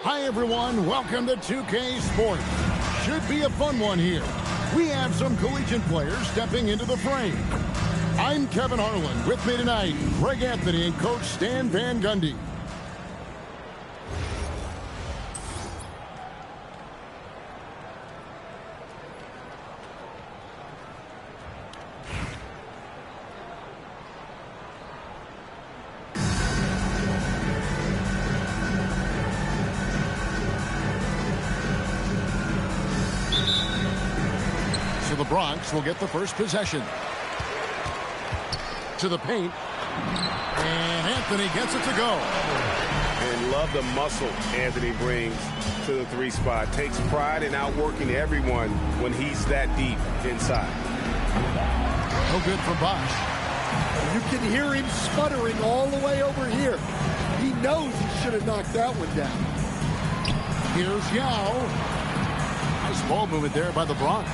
Hi, everyone. Welcome to 2K Sports. Should be a fun one here. We have some collegiate players stepping into the frame. I'm Kevin Harlan. With me tonight, Greg Anthony and Coach Stan Van Gundy. The Bronx will get the first possession. To the paint. And Anthony gets it to go. And love the muscle Anthony brings to the three spot. Takes pride in outworking everyone when he's that deep inside. No good for Bosch. You can hear him sputtering all the way over here. He knows he should have knocked that one down. Here's Yao. Nice ball movement there by the Bronx.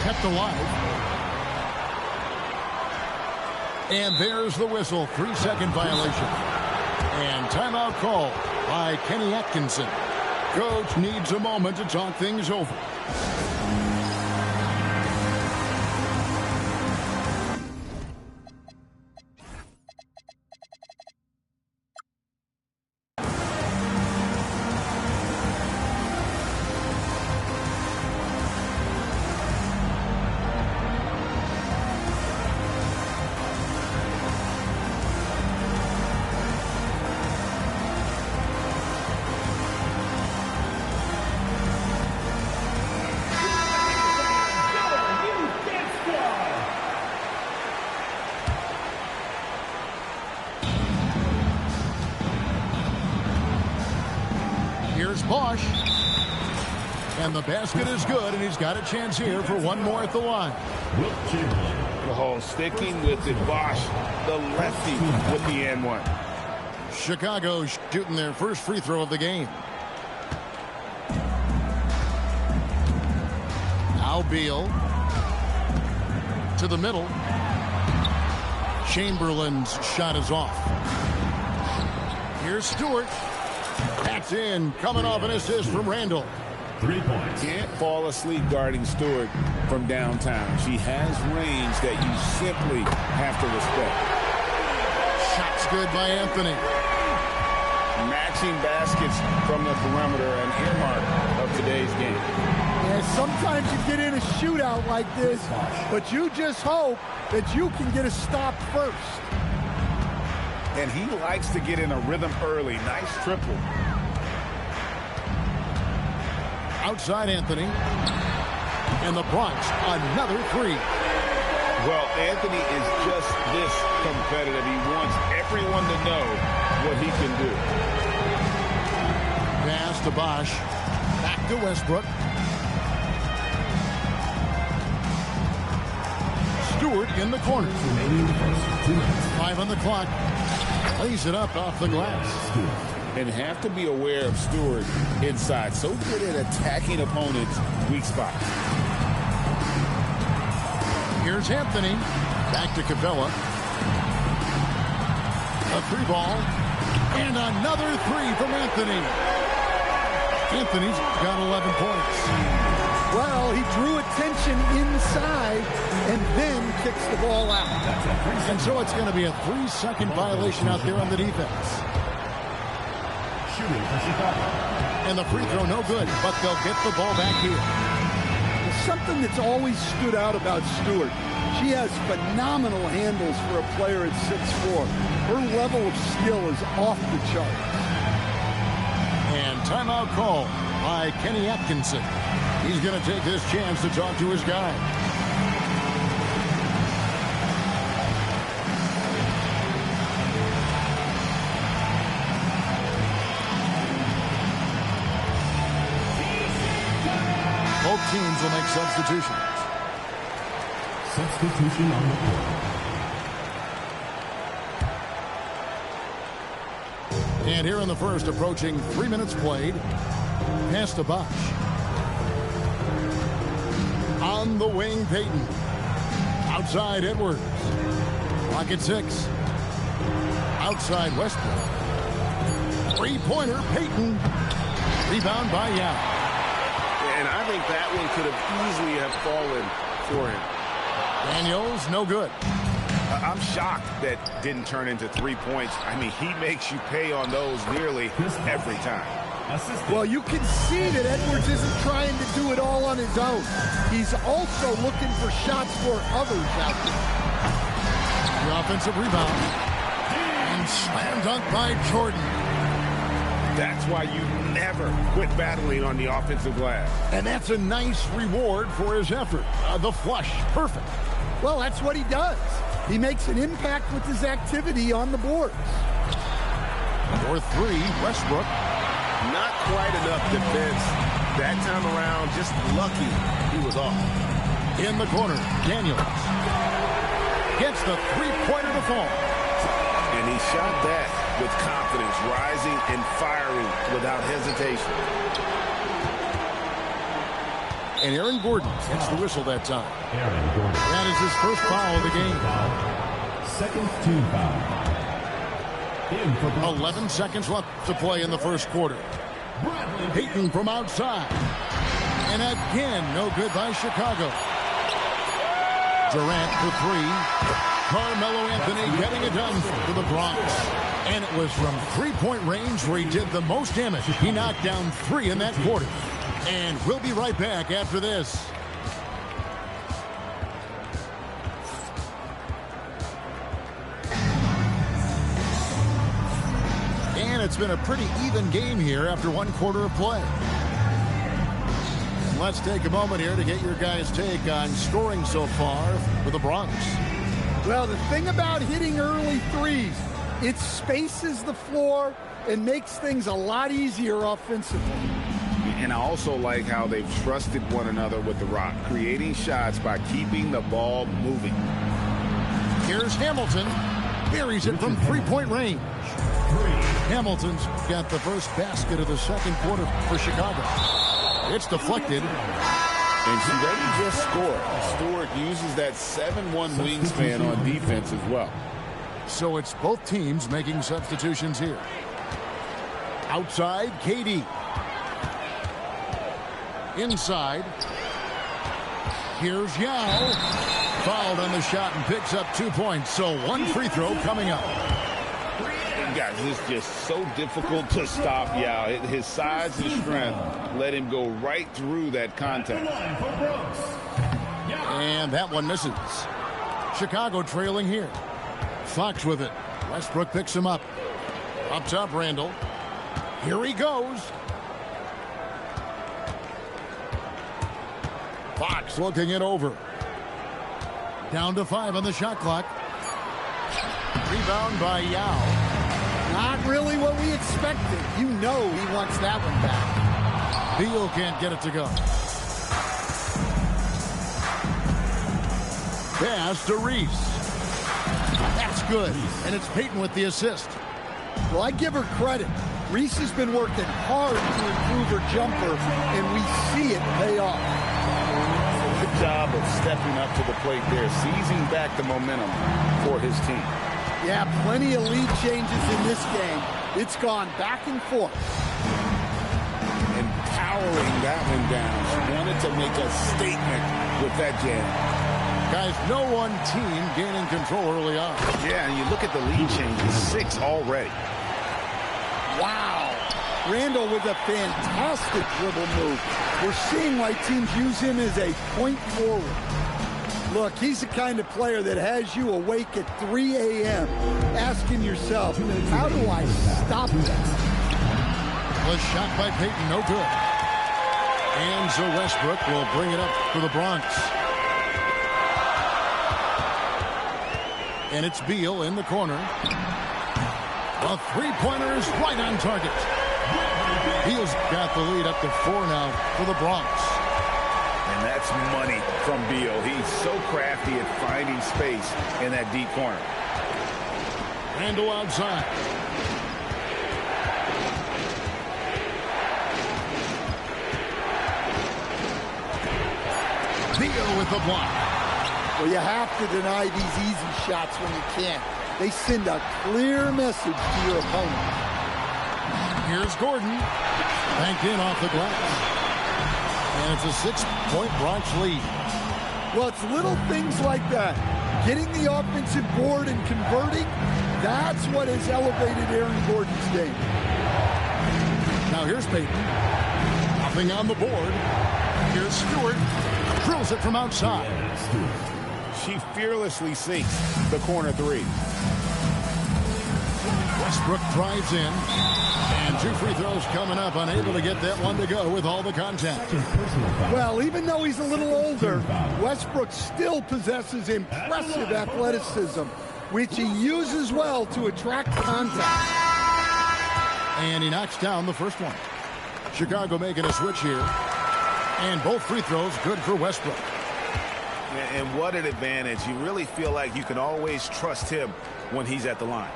Kept alive. And there's the whistle. 3-second violation. And timeout call by Kenny Atkinson. Coach needs a moment to talk things over. Here's Bosch. And the basket is good, and he's got a chance here for one more at the line. Oh, sticking with it, Bosch, the lefty with the N1. Chicago shooting their first free throw of the game. Now Beal. To the middle. Chamberlain's shot is off. Here's Stewart. That's in, coming off an assist from Randall. 3 points. Can't fall asleep guarding Stewart from downtown. She has range that you simply have to respect. Shots good by Anthony. Matching baskets from the perimeter, an earmark of today's game. And sometimes you get in a shootout like this, but you just hope that you can get a stop first. And he likes to get in a rhythm early. Nice triple. Outside Anthony. And the Bronx, another three. Well, Anthony is just this competitive. He wants everyone to know what he can do. Pass to Bosch. Back to Westbrook. Stewart in the corner. 5 on the clock. Lays it up off the glass. And have to be aware of Stewart inside. So good at attacking opponents' weak spots. Here's Anthony. Back to Capella. A three ball. And another three from Anthony. Anthony's got 11 points. Well, he drew attention inside and then kicks the ball out. And so it's going to be a 3-second violation out there on the defense. And the free throw no good, but they'll get the ball back here. Something that's always stood out about Stewart, she has phenomenal handles for a player at 6'4". Her level of skill is off the charts. And timeout call by Kenny Atkinson. He's going to take this chance to talk to his guy. Both teams will make substitutions. Substitution on the court. And here in the first, approaching 3 minutes played, pass to Bosch. On the wing, Payton. Outside, Edwards. Clock at 6. Outside, Westbrook. Three-pointer, Payton. Rebound by Yao. And I think that one could have easily have fallen for him. Daniels, no good. I'm shocked that didn't turn into 3 points. I mean, he makes you pay on those nearly every time. Well, you can see that Edwards isn't trying to do it all on his own. He's also looking for shots for others out there. The offensive rebound. And slam dunk by Jordan. That's why you never quit battling on the offensive glass. And that's a nice reward for his effort. The flush, perfect. Well, that's what he does. He makes an impact with his activity on the boards. For 3, Westbrook. Not quite enough defense that time around. Just lucky he was off. In the corner, Daniels. Gets the three-pointer to fall. And he shot that with confidence, rising and firing without hesitation. And Aaron Gordon gets the whistle that time. Aaron Gordon. That is his first foul of the game. Second team foul. In for Bronx. 11 seconds left to play in the first quarter. Payton from outside. And again, no good by Chicago. Durant for 3. Carmelo Anthony getting it done for the Bronx. And it was from three-point range where he did the most damage. He knocked down 3 in that quarter. And we'll be right back after this. And it's been a pretty even game here after 1 quarter of play. Let's take a moment here to get your guys' take on scoring so far for the Bronx. Well, the thing about hitting early threes, it spaces the floor and makes things a lot easier offensively. And I also like how they've trusted one another with the rock, creating shots by keeping the ball moving. Here's Hamilton. Buries it from three-point range. Hamilton's got the first basket of the second quarter for Chicago. It's deflected. And she doesn't just score. Stewart uses that 7'1" wingspan on defense as well. So it's both teams making substitutions here. Outside, KD. Inside. Here's Yao. Fouled on the shot and picks up 2 points. So 1 free throw coming up. Guys, it's just so difficult to stop Yao. His size and strength let him go right through that contact. And that one misses. Chicago trailing here. Fox with it. Westbrook picks him up. Up top, Randall. Here he goes. Fox looking it over. Down to 5 on the shot clock. Rebound by Yao. Not really what we expected. You know he wants that one back. Beal can't get it to go. Pass to Reese. That's good. And it's Payton with the assist. Well, I give her credit. Reese has been working hard to improve her jumper, and we see it pay off. Good job of stepping up to the plate there, seizing back the momentum for his team. Yeah, plenty of lead changes in this game. It's gone back and forth. And powering that one down. She wanted to make a statement with that jam. Guys, no one team gaining control early on. Yeah, and you look at the lead changes, 6 already. Wow. Randall with a fantastic dribble move. We're seeing why teams use him as a point forward. Look, he's the kind of player that has you awake at 3 a.m. asking yourself, how do I stop that? Was shot by Payton, no good. And so Westbrook will bring it up for the Bronx. And it's Beal in the corner. A three-pointer is right on target. Beal's got the lead up to 4 now for the Bronx. And that's money from Beal. He's so crafty at finding space in that deep corner. Randall outside. Beal with the block. Well, you have to deny these easy shots when you can't. They send a clear message to your opponent. Here's Gordon. Banked in off the glass. And it's a 6-point Bronx lead. Well, it's little things like that. Getting the offensive board and converting, that's what has elevated Aaron Gordon's game. Now here's Payton. Nothing on the board. Here's Stewart. Drills it from outside. She fearlessly sinks the corner three. Westbrook drives in. And 2 free throws coming up. Unable to get that one to go with all the contact. Well, even though he's a little older, Westbrook still possesses impressive athleticism, which he uses well to attract contact. And he knocks down the first one. Chicago making a switch here. And both free throws good for Westbrook. And what an advantage. You really feel like you can always trust him when he's at the line.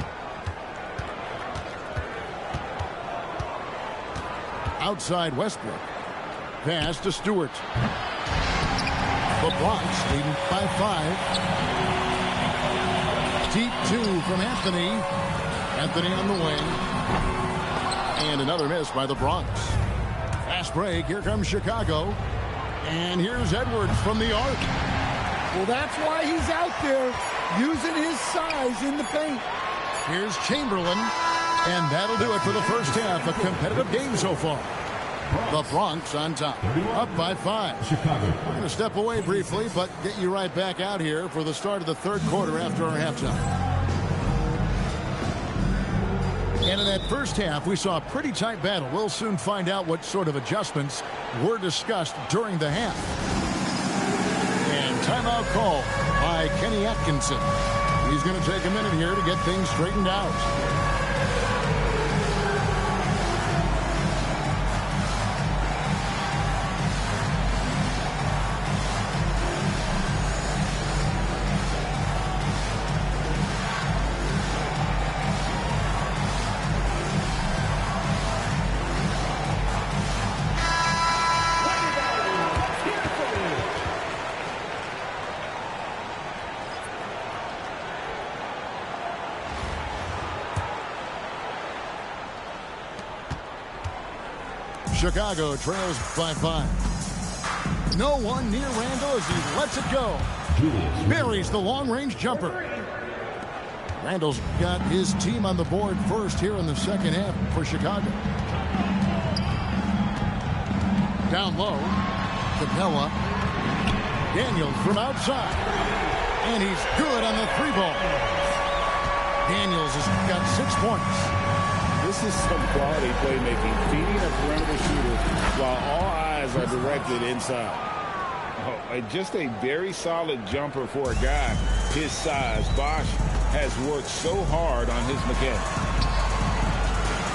Outside Westbrook. Pass to Stewart. The Bronx leading by 5. Deep 2 from Anthony. Anthony on the wing. And another miss by the Bronx. Fast break. Here comes Chicago. And here's Edwards from the arc. Well, that's why he's out there using his size in the paint. Here's Chamberlain. And that'll do it for the first half. A competitive game so far. The Bronx on top. Up by 5. Chicago. We're going to step away briefly, but get you right back out here for the start of the third quarter after our halftime. And in that first half, we saw a pretty tight battle. We'll soon find out what sort of adjustments were discussed during the half. And timeout call by Kenny Atkinson. He's going to take a minute here to get things straightened out. Chicago trails by 5. No one near Randall as he lets it go. Buries the long-range jumper. Randall's got his team on the board first here in the second half for Chicago. Down low. Capella. Daniels from outside. And he's good on the 3-ball. Daniels has got 6 points. This is some quality playmaking, feeding a perimeter shooter while all eyes are directed inside. Just a very solid jumper for a guy his size. Bosh has worked so hard on his mechanics.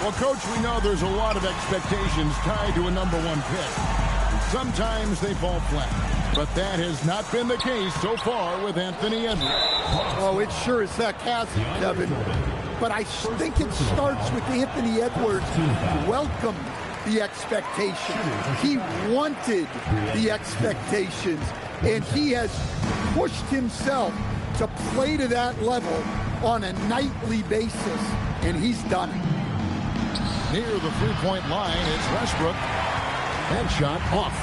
Well, Coach, we know there's a lot of expectations tied to a #1 pick. Sometimes they fall flat, but that has not been the case so far with Anthony Edwards. Oh, it sure is that hasn't, Kevin. But I think it starts with Anthony Edwards welcomed the expectation. He wanted the expectations, and he has pushed himself to play to that level on a nightly basis, and he's done it. Near the 3-point line, it's Westbrook. That shot off.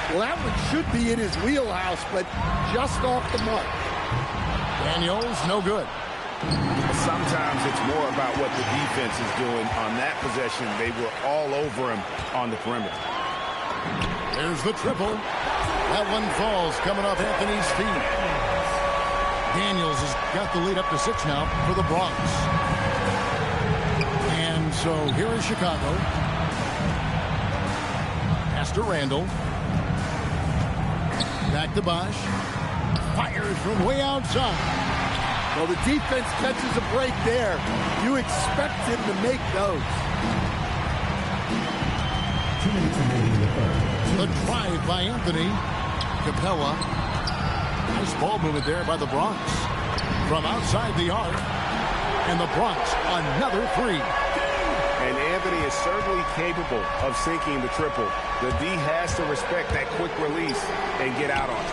Well, that one should be in his wheelhouse, but just off the mark. Daniels, no good. Sometimes it's more about what the defense is doing. On that possession, they were all over him on the perimeter. There's the triple. That one falls coming off Anthony's feet. Daniels has got the lead up to 6 now for the Bronx. And so here is Chicago. Pass to Randall. Back to Bosh. Fires from way outside. Well, the defense catches a break there. You expect him to make those. 2 minutes remaining in the third. The drive by Anthony. Capella. Nice ball movement there by the Bronx. From outside the arc. And the Bronx, another 3. And Anthony is certainly capable of sinking the triple. The D has to respect that quick release and get out on it.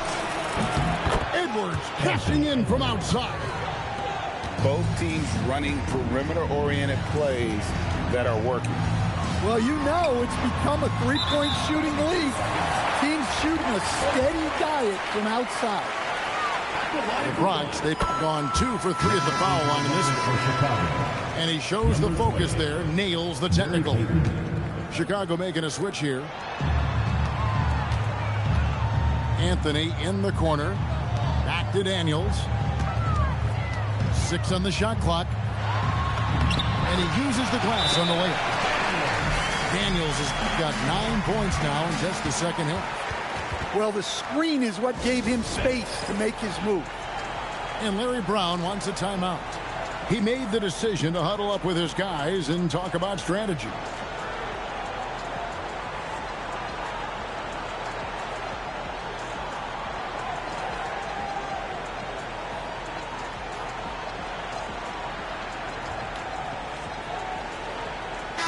Edwards cashing in from outside. Both teams running perimeter-oriented plays that are working. Well, you know it's become a three-point shooting league. Teams shooting a steady diet from outside. The Bronx, they've gone 2 for 3 at the foul line in this one. And he shows the focus there, nails the technical. Chicago making a switch here. Anthony in the corner. Back to Daniels. 6 on the shot clock. And he uses the glass on the layup. Daniels has got 9 points now in just the second half. Well, the screen is what gave him space to make his move. And Larry Brown wants a timeout. He made the decision to huddle up with his guys and talk about strategy.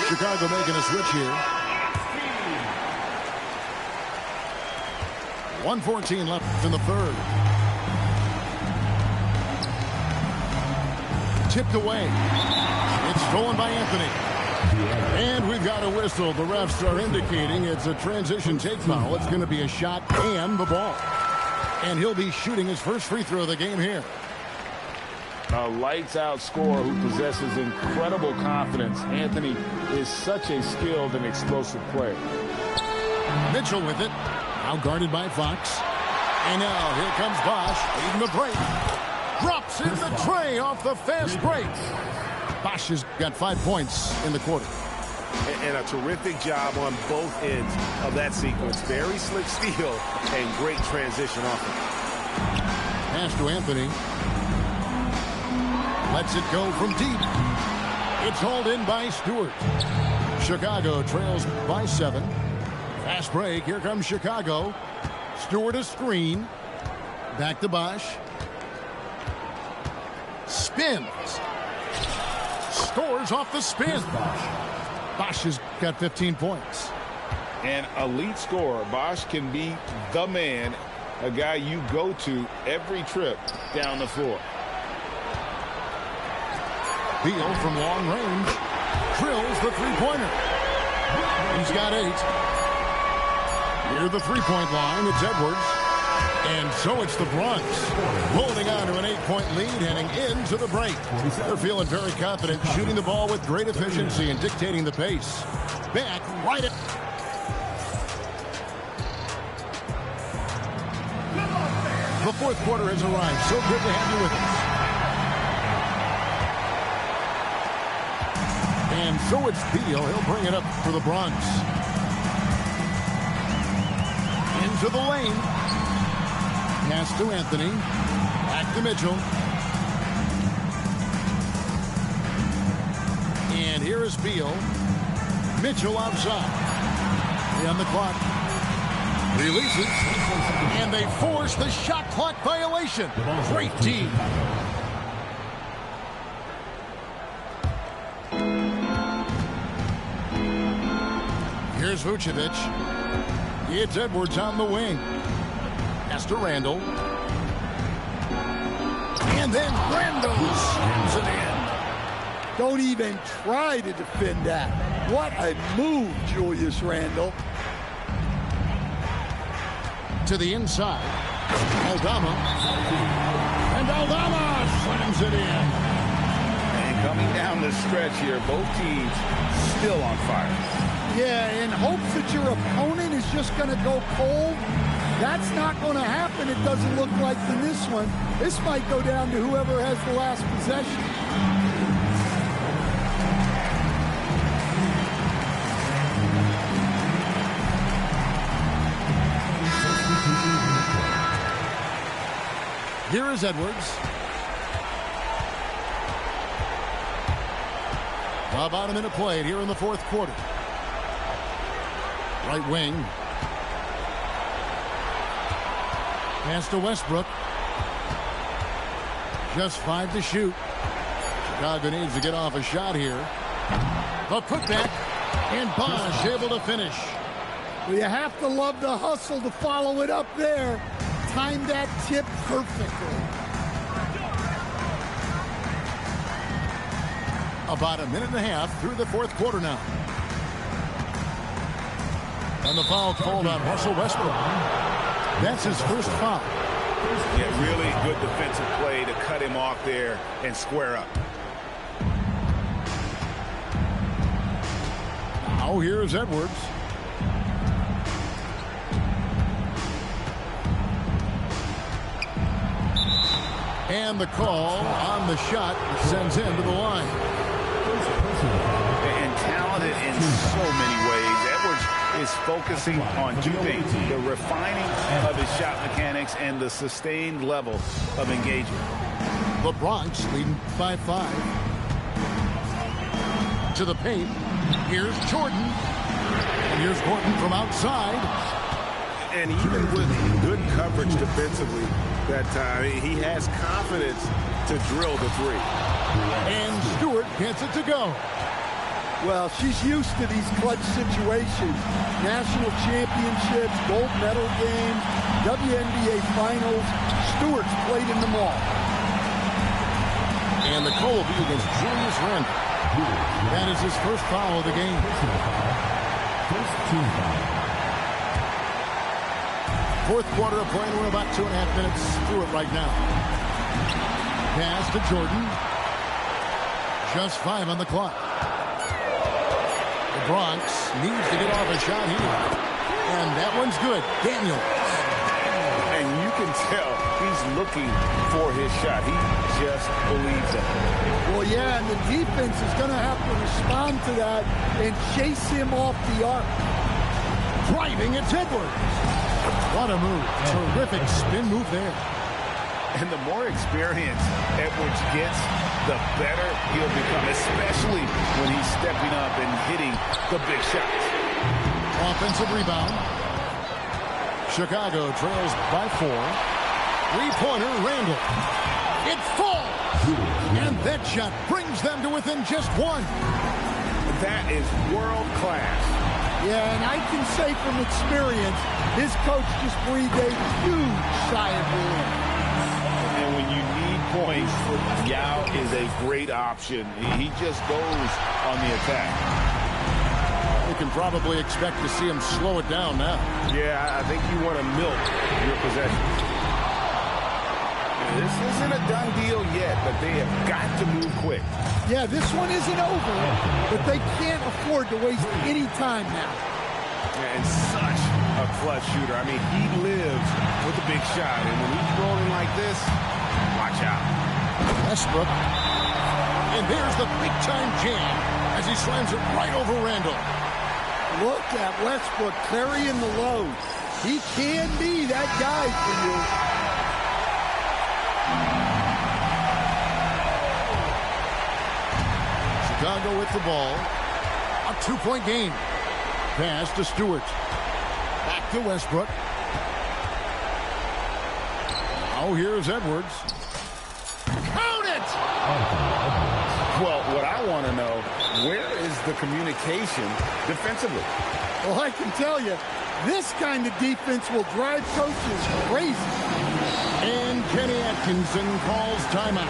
Chicago making a switch here. 1:14 left in the third. Tipped away. It's stolen by Anthony. And we've got a whistle. The refs are indicating it's a transition take foul. It's going to be a shot and the ball. And he'll be shooting his first free throw of the game here. A lights-out scorer who possesses incredible confidence. Anthony is such a skilled and explosive player. Mitchell with it. Now guarded by Fox. And now here comes Bosh leading the break. Drops in the tray off the fast break. Bosh has got 5 points in the quarter. And a terrific job on both ends of that sequence. Very slick steal and great transition offense. Pass to Anthony. Lets it go from deep. It's hauled in by Stewart. Chicago trails by 7. Fast break. Here comes Chicago. Stewart a screen. Back to Bosh. Spins. Scores off the spin. Bosh has got 15 points. An elite scorer. Bosh can be the man, a guy you go to every trip down the floor. Beal from long range drills the three-pointer. He's got 8. Near the three-point line, it's Edwards. And so it's the Bronx holding on to an 8-point lead heading into the break. They're feeling very confident, shooting the ball with great efficiency and dictating the pace. Back right at... The fourth quarter has arrived. So good to have you with us. And so it's Beal. He'll bring it up for the Bronx. Into the lane. Pass to Anthony. Back to Mitchell. And here is Beal. Mitchell outside. 3 on the clock. Releases. And they force the shot clock violation. Great team. Here's Vucevic. It's Edwards on the wing. Pass to Randall. And then Randall slams it in. Don't even try to defend that. What a move, Julius Randle. To the inside. Aldama. And Aldama slams it in. Coming down the stretch here, both teams still on fire. Yeah, in hopes that your opponent is just going to go cold. That's not going to happen, it doesn't look like, in this one. This might go down to whoever has the last possession. Here is Edwards. About a minute played here in the fourth quarter. Right wing. Pass to Westbrook. Just 5 to shoot. Chicago needs to get off a shot here. The putback. And Bosh able to finish. Well, you have to love the hustle to follow it up there. Timed that tip perfectly. About a minute and a half through the fourth quarter now. And the foul called on Russell Westbrook. That's his first foul. Yeah, really good defensive play to cut him off there and square up. Now here's Edwards. And the call on the shot sends him to the line. And talented in so many ways. Edwards is focusing on two things: the refining of his shot mechanics and the sustained level of engagement. The Bronx leading by 5. To the paint. Here's Jordan. And here's Gordon from outside. And even with good coverage defensively that time, he has confidence to drill the three. And Stewart gets it to go. Well, she's used to these clutch situations. National championships, gold medal games, WNBA finals. Stewart's played in them all. And the call will be against Julius Randle. That is his first foul of the game. First team foul. Fourth quarter of play, we're about 2.5 minutes through it right now. Pass to Jordan. Just 5 on the clock. The Bronx needs to get off a shot here. And that one's good. Daniels. And you can tell he's looking for his shot. He just believes it. Well, yeah, and the defense is going to have to respond to that and chase him off the arc. Driving, it's Edwards. What a move. Terrific spin move there. And the more experience Edwards gets, the better he'll become, especially when he's stepping up and hitting the big shots. Offensive rebound. Chicago trails by 4. Three-pointer, Randle. It falls! And that shot brings them to within just 1. That is world class. Yeah, and I can say from experience, his coach just breathed a huge sigh of relief. And when you need points, Yao is a great option. He just goes on the attack. You can probably expect to see him slow it down now. Yeah, I think you want to milk your possessions. This isn't a done deal yet, but they have got to move quick. Yeah, this one isn't over, but they can't afford to waste any time now. And such a clutch shooter. I mean, he lives with a big shot, and when he's rolling like this, watch out. Westbrook. And there's the big-time jam as he slams it right over Randle. Look at Westbrook carrying the load. He can be that guy for you. Chicago with the ball. A 2-point game. Pass to Stewart. Back to Westbrook. Now here's Edwards. Count it! Well, what I want to know, where is the communication defensively? Well, I can tell you, this kind of defense will drive coaches crazy. And Kenny Atkinson calls timeout.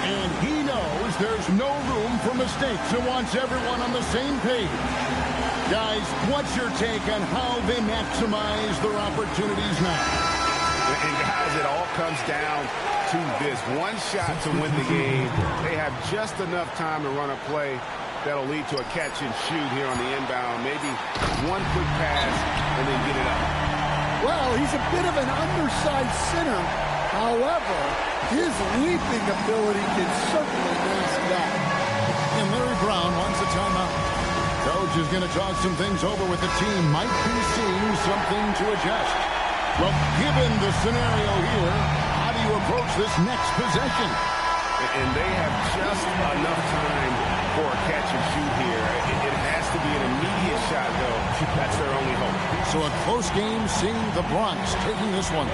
And he knows there's no room for mistakes and wants everyone on the same page. Guys, what's your take on how they maximize their opportunities now? And guys, it all comes down to this. One shot to win the game. They have just enough time to run a play that'll lead to a catch and shoot here on the inbound. Maybe one quick pass and then get it up. Well, he's a bit of an undersized center. However, his leaping ability can certainly mask that. And Larry Brown wants a timeout. Coach is going to talk some things over with the team. Might be seeing something to adjust. Well, given the scenario here, how do you approach this next possession? And they have just enough time for a catch and shoot here. It has to be an immediate shot, though. That's their only hope. So a close game, seeing the Bronx taking this one.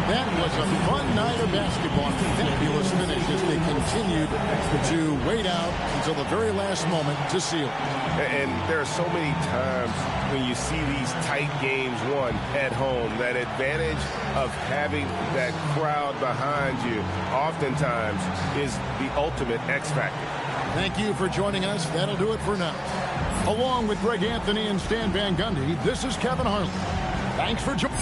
That was a fun night of basketball. Fabulous finish as they continued to wait out until the very last moment to seal. And there are so many times when you see these tight games won at home, that advantage of having that crowd behind you oftentimes is the ultimate X factor. Thank you for joining us. That'll do it for now. Along with Greg Anthony and Stan Van Gundy, this is Kevin Harlan. Thanks for joining.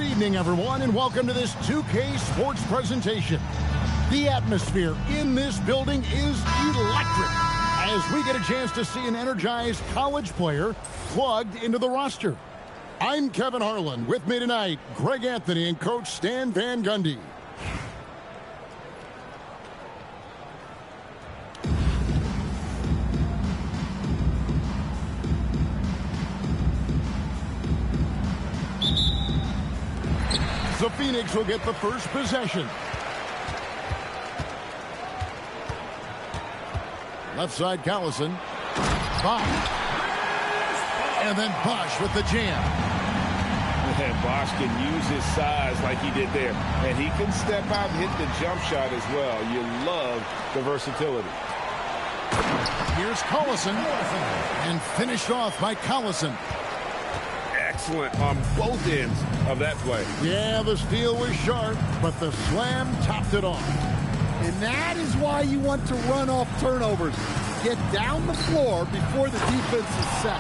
evening, everyone, and welcome to this 2K Sports presentation. The atmosphere in this building is electric as we get a chance to see an energized college player plugged into the roster. I'm Kevin Harlan. With me tonight, Greg Anthony and Coach Stan Van Gundy. The Phoenix will get the first possession. Left side, Collison. Bosch. And then Bosch with the jam. And Bosch can use his size like he did there. And he can step out and hit the jump shot as well. You love the versatility. Here's Collison. And finished off by Collison. Excellent on both ends of that play. Yeah, the steal was sharp, but the slam topped it off. And that is why you want to run off turnovers. Get down the floor before the defense is set.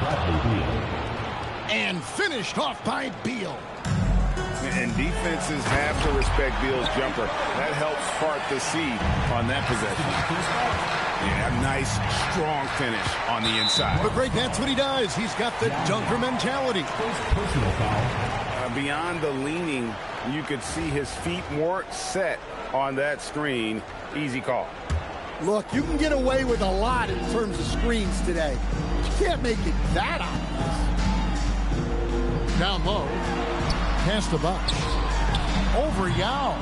And finished off by Beal. And defenses have to respect Beal's jumper. That helps part the seed on that possession. Yeah, nice, strong finish on the inside. But Greg, that's what he does. He's got the dunker mentality. Beyond the leaning, you could see his feet more set on that screen. Easy call. Look, you can get away with a lot in terms of screens today. You can't make it that obvious. Down low. Pass to Bosch. Over Yao.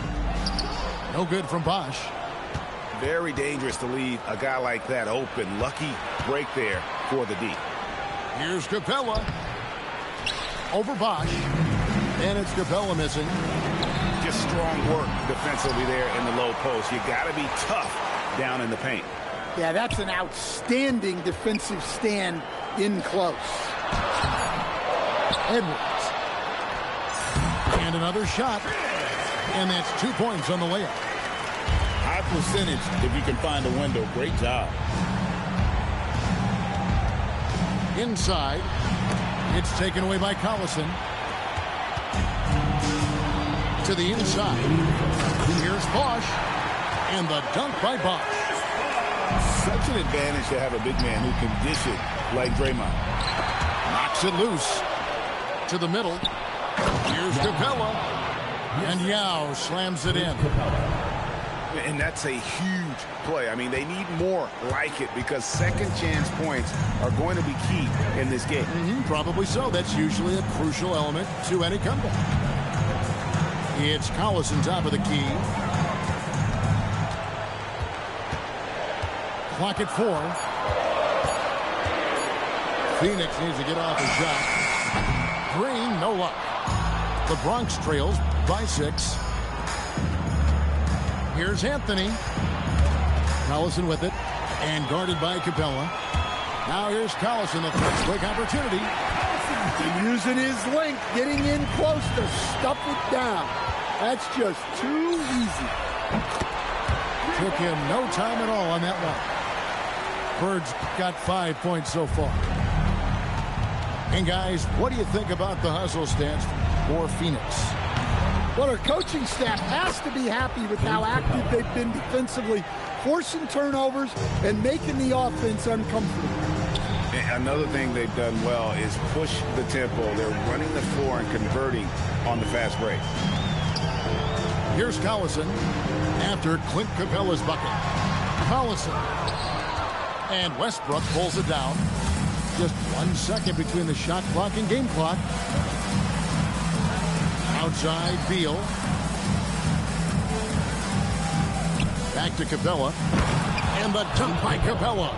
No good from Bosch. Very dangerous to leave a guy like that open. Lucky break there for the D. Here's Capella. Over Bosch. And it's Capella missing. Just strong work defensively there in the low post. You got to be tough down in the paint. Yeah, that's an outstanding defensive stand in close. Edwards. And another shot. And that's 2 points on the layup. High percentage if you can find a window. Great job. Inside. It's taken away by Collison. To the inside. Here's Bosch. And the dunk by Bosch. Such an advantage to have a big man who can dish it like Draymond. Knocks it loose. To the middle. Here's Capella. And Yao slams it in. And that's a huge play. I mean, they need more like it because second chance points are going to be key in this game. Probably so. That's usually a crucial element to any comeback. It's Collison top of the key. Clock at 4. Phoenix needs to get off a shot. Green, no luck. The Bronx trails by 6. Here's Anthony. Collison with it. And guarded by Capella. Now here's Collison, the first quick opportunity. Using his length, getting in close to stuff it down. That's just too easy. Took him no time at all on that one. Birds got 5 points so far. And guys, what do you think about the hustle stats for Phoenix? Well, our coaching staff has to be happy with how active they've been defensively, forcing turnovers and making the offense uncomfortable. Another thing they've done well is push the tempo. They're running the floor and converting on the fast break. Here's Collison after Clint Capella's bucket. Collison. And Westbrook pulls it down. Just 1 second between the shot clock and game clock. Outside, Beal. Back to Capella. And the dunk by Capella.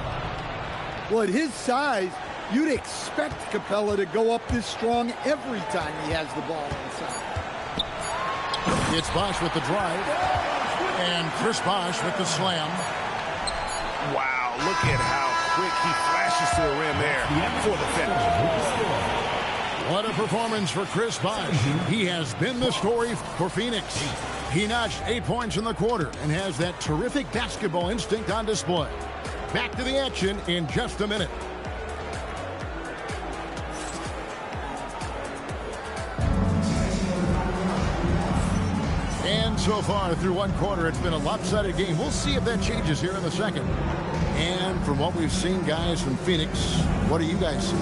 Well, at his size, you'd expect Capella to go up this strong every time he has the ball inside. It's Bosch with the drive. And Chris Bosch with the slam. Wow, look at how quick he flashes to the rim there for the finish. What a performance for Chris Bosch. He has been the story for Phoenix. He notched 8 points in the quarter and has that terrific basketball instinct on display. Back to the action in just a minute. And so far through one quarter, it's been a lopsided game. We'll see if that changes here in the second. And from what we've seen, guys, from Phoenix, what do you guys see?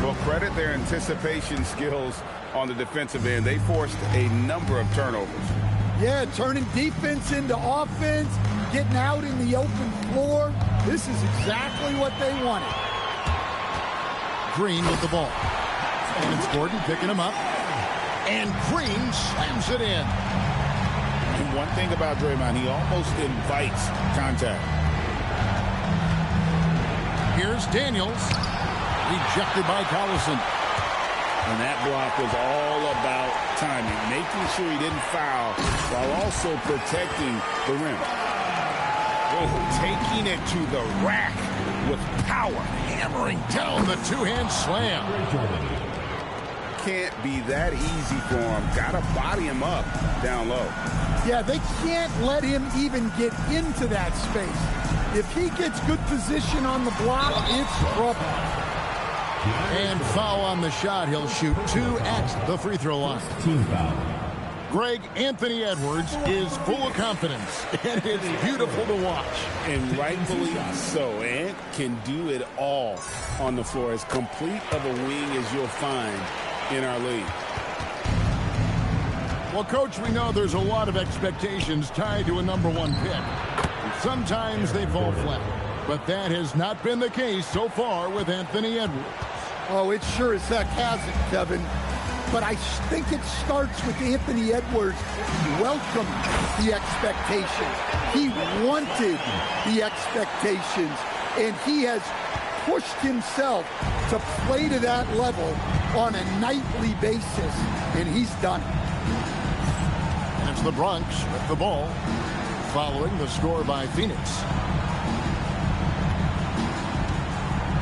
Well, credit their anticipation skills on the defensive end. They forced a number of turnovers. Yeah, turning defense into offense, getting out in the open floor. This is exactly what they wanted. Green with the ball. And it's Gordon picking him up. And Green slams it in. And one thing about Draymond, he almost invites contact. Here's Daniels. Rejected by Collison. And that block was all about timing, making sure he didn't foul while also protecting the rim. Taking it to the rack with power. Hammering down the two-hand slam. Can't be that easy for him. Got to body him up down low. Yeah, they can't let him even get into that space. If he gets good position on the block, it's trouble. And foul on the shot. He'll shoot 2 at the free throw line. Team foul. Greg, Anthony Edwards is full of confidence, and it's beautiful to watch. And rightfully so. Ant can do it all on the floor. As complete of a wing as you'll find in our league. Well, Coach, we know there's a lot of expectations tied to a #1 pick. And sometimes they fall flat. But that has not been the case so far with Anthony Edwards. Oh, it sure as heck hasn't, Kevin. But I think it starts with Anthony Edwards welcomed the expectations. He wanted the expectations, and he has pushed himself to play to that level on a nightly basis, and he's done it. And it's the Bronx with the ball following the score by Phoenix.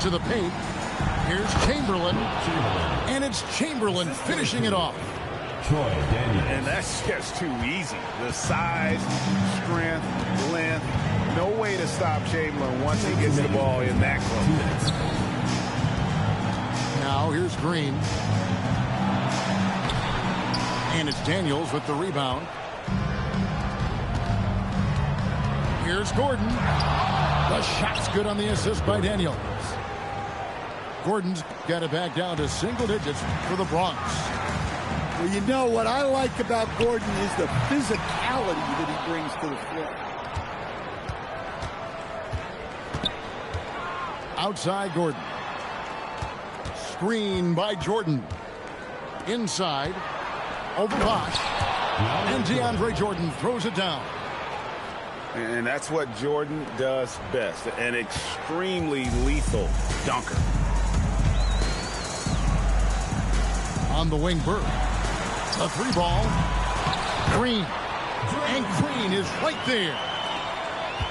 To the paint. Here's Chamberlain. And it's Chamberlain finishing it off. Troy Daniels. And that's just too easy. The size, strength, length. No way to stop Chamberlain once he gets the ball in that close. Now here's Green. And it's Daniels with the rebound. Here's Gordon. The shot's good on the assist by Daniels. Gordon's got it back down to single digits for the Bronx. Well, you know what I like about Gordon is the physicality that he brings to the floor. Outside Gordon. Screen by Jordan. Inside. Over Bosh. And DeAndre Jordan throws it down. And that's what Jordan does best. An extremely lethal dunker. On the wing, Bird. The 3-ball. Green. And Green is right there.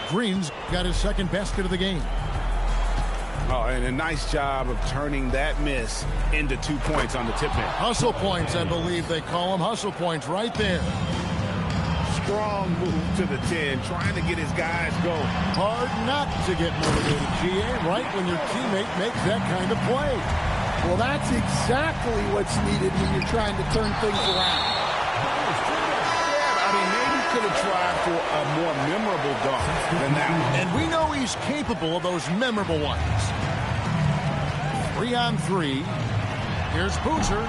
Green's got his second basket of the game. Oh, and a nice job of turning that miss into 2 points on the tip in. Hustle points, I believe they call them. Hustle points right there. Strong move to the 10, trying to get his guys going. Hard not to get motivated, GA, right when your teammate makes that kind of play. Well, that's exactly what's needed when you're trying to turn things around. Yeah, I mean, maybe he could have tried for a more memorable dunk than that one. And we know he's capable of those memorable ones. 3-on-3. Here's Boozer.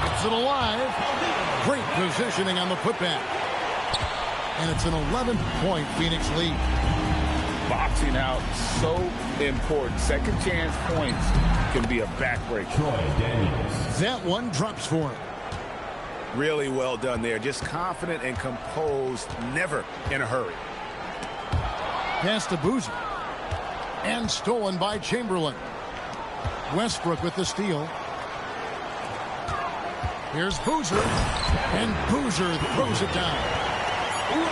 Gets it alive. Great positioning on the putback. And it's an 11-point Phoenix lead. Boxing out, so important. Second chance points can be a backbreaker. Troy Daniels. That one drops for him. Really well done there. Just confident and composed, never in a hurry. Pass to Boozer. And stolen by Chamberlain. Westbrook with the steal. Here's Boozer. And Boozer throws it down.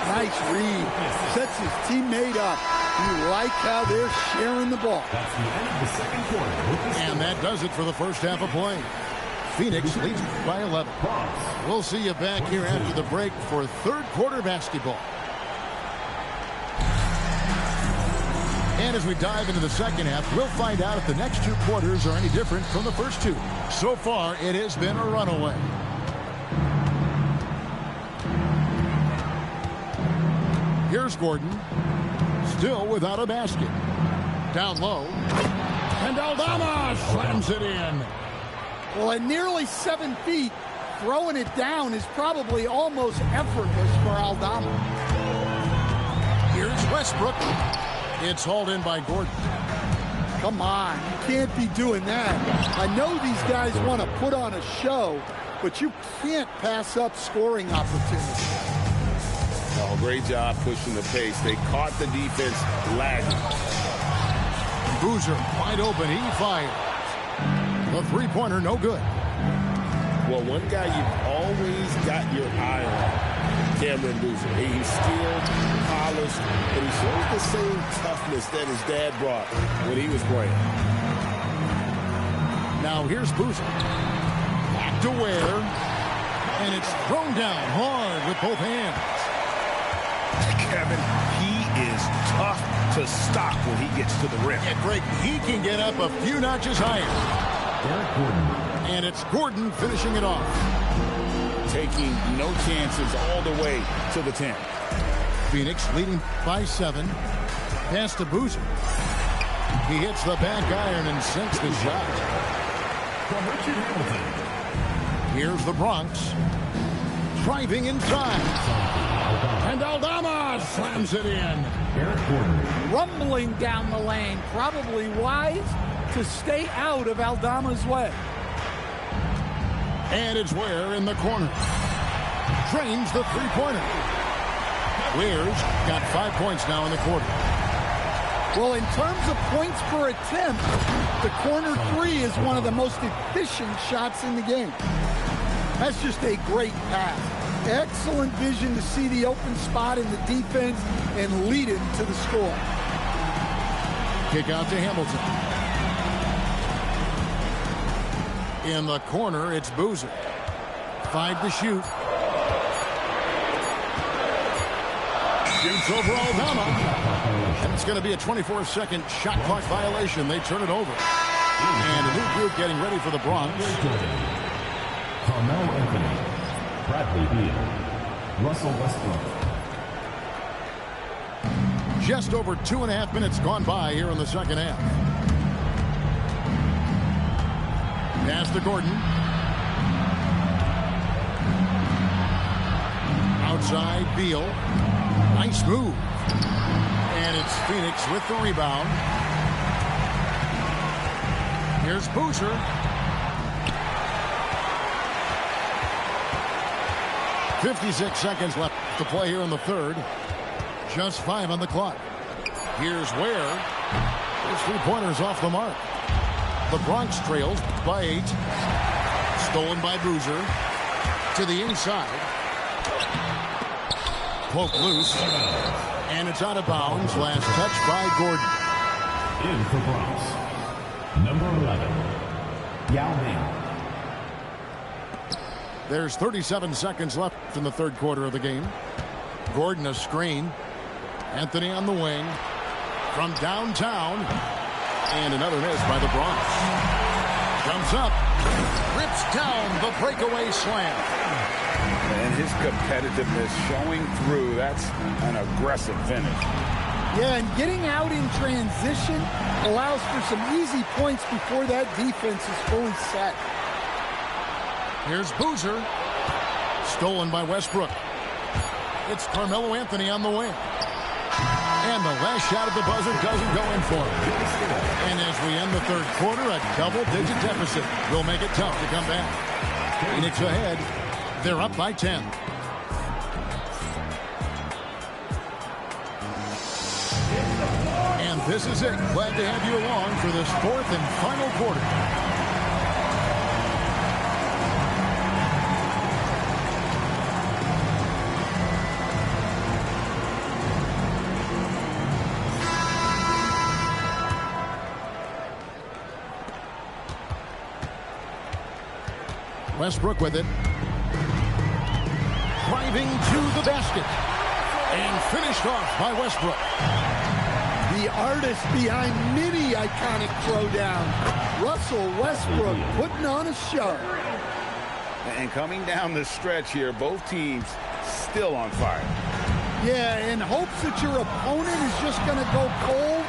Nice read. Sets his teammate up. You like how they're sharing the ball. That's the end of the second quarter. And that does it for the first half of play. Phoenix leads by 11. We'll see you back here after the break for third quarter basketball. And as we dive into the second half, we'll find out if the next 2 quarters are any different from the first 2. So far, it has been a runaway. Here's Gordon. Still without a basket. Down low. And Aldama slams it in. Well, at nearly 7 feet, throwing it down is probably almost effortless for Aldama. Here's Westbrook. It's hauled in by Gordon. Come on, you can't be doing that. I know these guys want to put on a show, but you can't pass up scoring opportunities. Oh, great job pushing the pace. They caught the defense lagging. Boozer wide open. He fires. The three-pointer no good. Well, one guy you've always got your eye on, Cameron Boozer. He's skilled, polished, and he shows the same toughness that his dad brought when he was playing. Now here's Boozer. Back to Ware. And it's thrown down hard with both hands. Kevin, he is tough to stop when he gets to the rim. Yeah, Greg, he can get up a few notches higher. Eric Gordon. And it's Gordon finishing it off. Taking no chances all the way to the 10. Phoenix leading by 7. Pass to Boozer. He hits the back iron and sinks the shot. From Richard Hamilton. Here's the Bronx. Driving inside. And Aldama slams it in. Eric Gordon. Rumbling down the lane, probably wise to stay out of Aldama's way. And it's Ware in the corner. Drains the three-pointer. Ware's got 5 points now in the quarter. Well, in terms of points per attempt, the corner three is one of the most efficient shots in the game. That's just a great pass. Excellent vision to see the open spot in the defense and lead it to the score. Kick out to Hamilton. In the corner, it's Boozer. 5 to shoot. Shoots over Aldama. And it's going to be a 24-second shot clock violation. They turn it over. And a new group getting ready for the Bronx. Carmelo Anthony. Bradley Beal. Russell Westbrook. Just over 2.5 minutes gone by here in the second half. Pass to Gordon. Outside, Beal. Nice move. And it's Phoenix with the rebound. Here's Boozer. .56 seconds left to play here in the third. Just 5 on the clock. Here's Ware. His three-pointer's off the mark. The Bronx trails by 8. Stolen by Boozer. To the inside. Poked loose. And it's out of bounds. Last touch by Gordon. In for Bronx. Number 11. Yao Ming. There's 37 seconds left in the third quarter of the game. Gordon a screen. Anthony on the wing. From downtown. And another miss by the Bronx. Jumps up. Rips down the breakaway slam. And his competitiveness showing through. That's an aggressive finish. Yeah, and getting out in transition allows for some easy points before that defense is fully set. Here's Boozer. Stolen by Westbrook. It's Carmelo Anthony on the wing. And the last shot at the buzzer doesn't go in for him. And as we end the third quarter, a double-digit deficit will make it tough to come back. Phoenix ahead. They're up by 10. And this is it. Glad to have you along for this fourth and final quarter. Westbrook with it. Driving to the basket. And finished off by Westbrook. The artist behind many iconic throwdowns. Russell Westbrook putting on a show. And coming down the stretch here, both teams still on fire. Yeah, in hopes that your opponent is just going to go cold.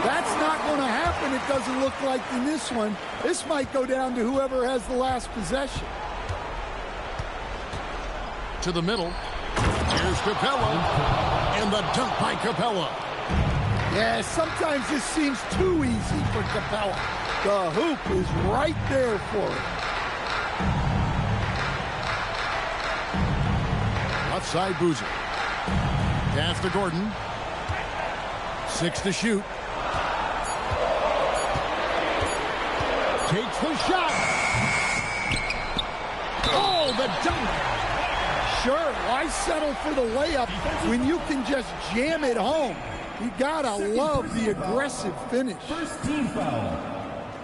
That's not going to happen, it doesn't look like in this one. This might go down to whoever has the last possession. To the middle. Here's Capella. And the dunk by Capella. Yeah, sometimes this seems too easy for Capella. The hoop is right there for him. Left side, Boozer. Pass to Gordon. 6 to shoot. Takes the shot. Oh, the dunk. Sure, why settle for the layup when you can just jam it home? You gotta love the aggressive finish. First team foul.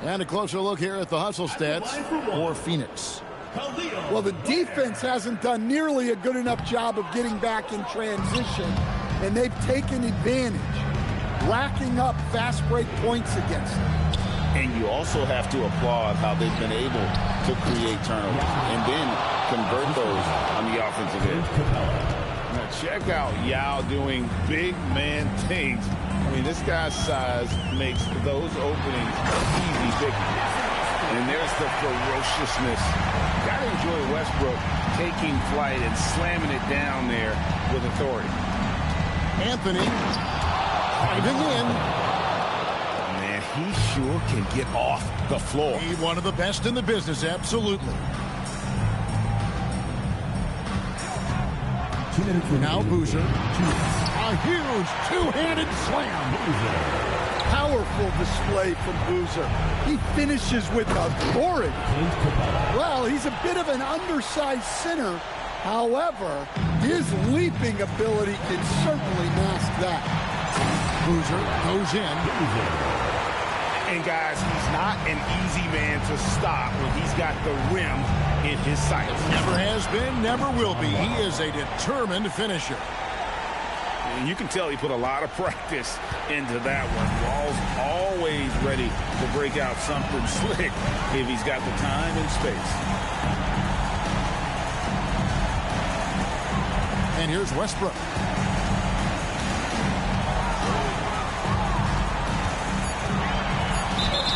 And a closer look here at the hustle stats for Phoenix. Well, the defense hasn't done nearly a good enough job of getting back in transition, and they've taken advantage, racking up fast break points against them. And you also have to applaud how they've been able to create turnovers and then convert those on the offensive end. Now check out Yao doing big man things. I mean, this guy's size makes those openings easy picking. And there's the ferociousness. Gotta enjoy Westbrook taking flight and slamming it down there with authority. Anthony driving in. Man, he sure can get off the floor. He's one of the best in the business, absolutely. Now Boozer. A huge two-handed slam. Powerful display from Boozer. He finishes with authority. Well, he's a bit of an undersized center. However, his leaping ability can certainly mask that. Boozer goes in. And guys, he's not an easy man to stop when he's got the rim in his sights. Never has been, never will be. He is a determined finisher. And you can tell he put a lot of practice into that one. Wall's always ready to break out something slick if he's got the time and space. And here's Westbrook.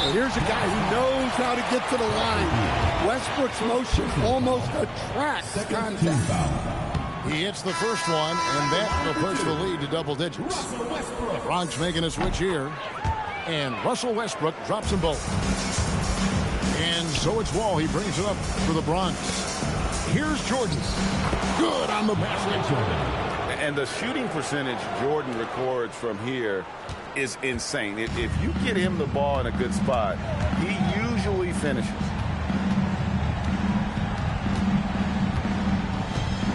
And here's a guy who knows how to get to the line. Westbrook's motion almost attracts contact. He hits the first one, and that will push the lead to double digits. The Bronx making a switch here. And Russell Westbrook drops them both. And so it's Wall. He brings it up for the Bronx. Here's Jordan. Good on the basket. And the shooting percentage Jordan records from here is insane. If you get him the ball in a good spot, he usually finishes.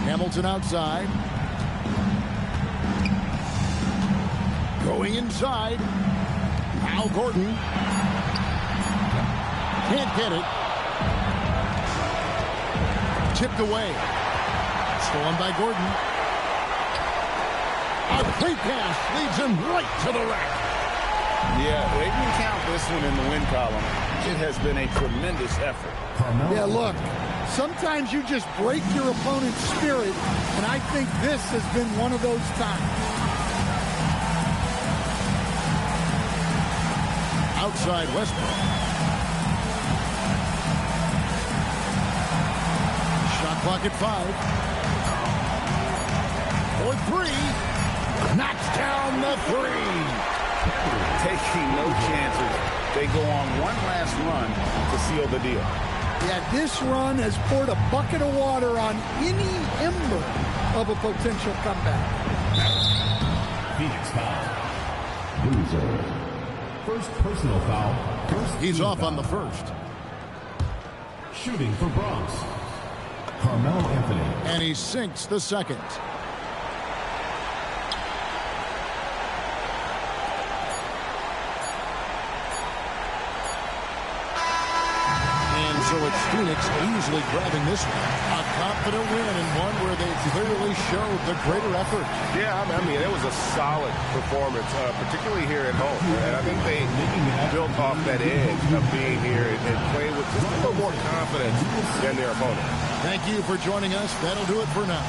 Hamilton outside. Going inside. Now Gordon. Can't get it. Tipped away. Stolen by Gordon. A great pass leads him right to the rack. Yeah, they can count this one in the win column. It has been a tremendous effort. Yeah, look, sometimes you just break your opponent's spirit, and I think this has been one of those times. Outside Westbrook. Shot clock at 5. For 3. Knocks down the 3. Taking no chances. They go on one last run to seal the deal. Yeah, this run has poured a bucket of water on any ember of a potential comeback. Phoenix foul. Boozer. First personal foul. He's off on the first. Shooting for Bronx. Carmelo Anthony. And he sinks the second. So it's Phoenix easily grabbing this one. A confident win and one where they clearly showed the greater effort. Yeah, I mean, it was a solid performance, particularly here at home. And I think they built off that edge of being here and playing with just a little more confidence than their opponent. Thank you for joining us. That'll do it for now.